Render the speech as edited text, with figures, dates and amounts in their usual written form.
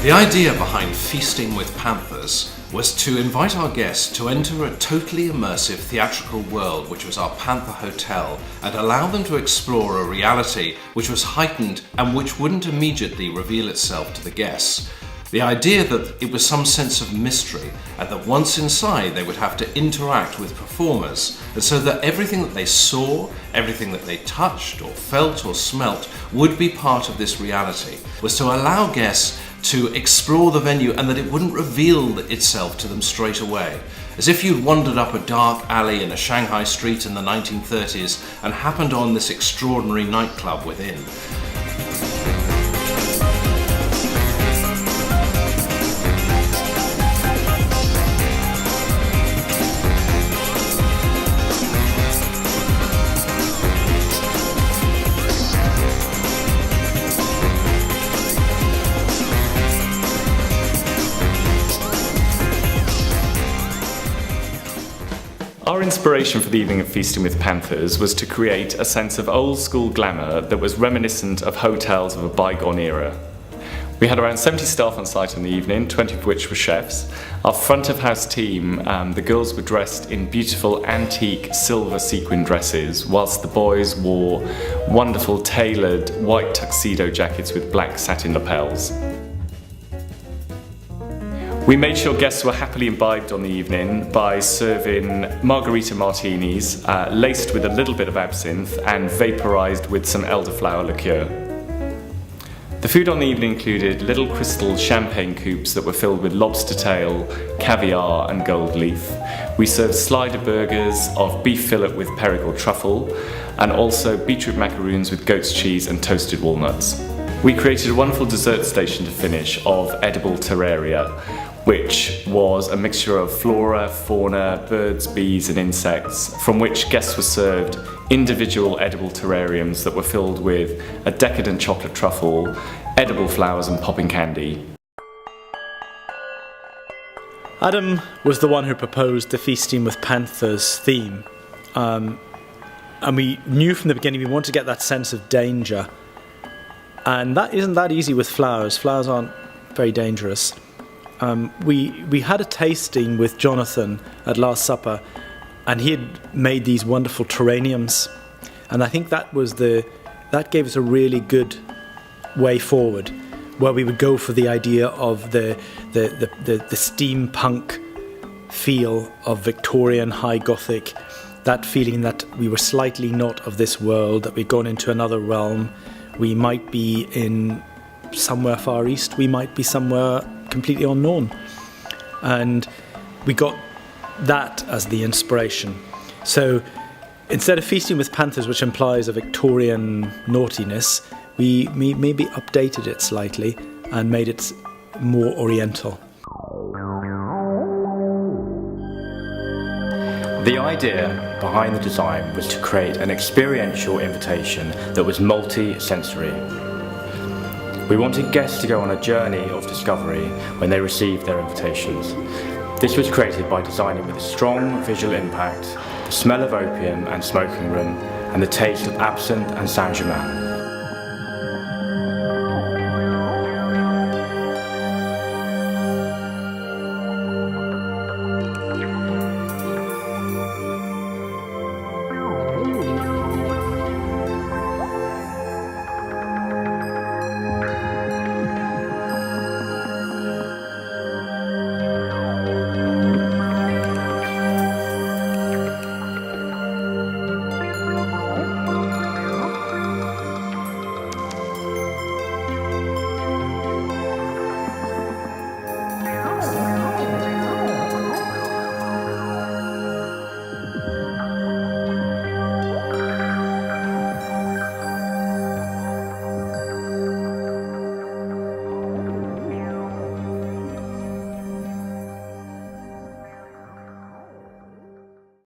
The idea behind Feasting with Panthers was to invite our guests to enter a totally immersive theatrical world which was our Panther Hotel and allow them to explore a reality which was heightened and which wouldn't immediately reveal itself to the guests. The idea that it was some sense of mystery and that once inside they would have to interact with performers, and so that everything that they saw, everything that they touched or felt or smelt would be part of this reality, was to allow guests to explore the venue and that it wouldn't reveal itself to them straight away. As if you'd wandered up a dark alley in a Shanghai street in the 1930s and happened on this extraordinary nightclub within. Our inspiration for the evening of Feasting with Panthers was to create a sense of old school glamour that was reminiscent of hotels of a bygone era. We had around 70 staff on site in the evening, 20 of which were chefs. Our front of house team, the girls were dressed in beautiful antique silver sequin dresses, whilst the boys wore wonderful tailored white tuxedo jackets with black satin lapels. We made sure guests were happily imbibed on the evening by serving margarita martinis, laced with a little bit of absinthe and vaporized with some elderflower liqueur. The food on the evening included little crystal champagne coupes that were filled with lobster tail, caviar and gold leaf. We served slider burgers of beef fillet with Perigord truffle and also beetroot macaroons with goat's cheese and toasted walnuts. We created a wonderful dessert station to finish of edible terraria, which was a mixture of flora, fauna, birds, bees and insects, from which guests were served individual edible terrariums that were filled with a decadent chocolate truffle, edible flowers and popping candy. Adam was the one who proposed the Feasting with Panthers theme, and we knew from the beginning we wanted to get that sense of danger, and that isn't that easy with flowers. Flowers aren't very dangerous. We had a tasting with Jonathan at Last Supper, and he had made these wonderful terrariums, and I think that gave us a really good way forward, where we would go for the idea of the steampunk feel of Victorian high Gothic, that feeling that we were slightly not of this world, that we'd gone into another realm. We might be in somewhere far east, we might be somewhere completely unknown, and we got that as the inspiration. So instead of Feasting with Panthers, which implies a Victorian naughtiness, we maybe updated it slightly and made it more oriental. The idea behind the design was to create an experiential invitation that was multi-sensory. We wanted guests to go on a journey of discovery when they received their invitations. This was created by designing with a strong visual impact, the smell of opium and smoking room, and the taste of absinthe and Saint-Germain.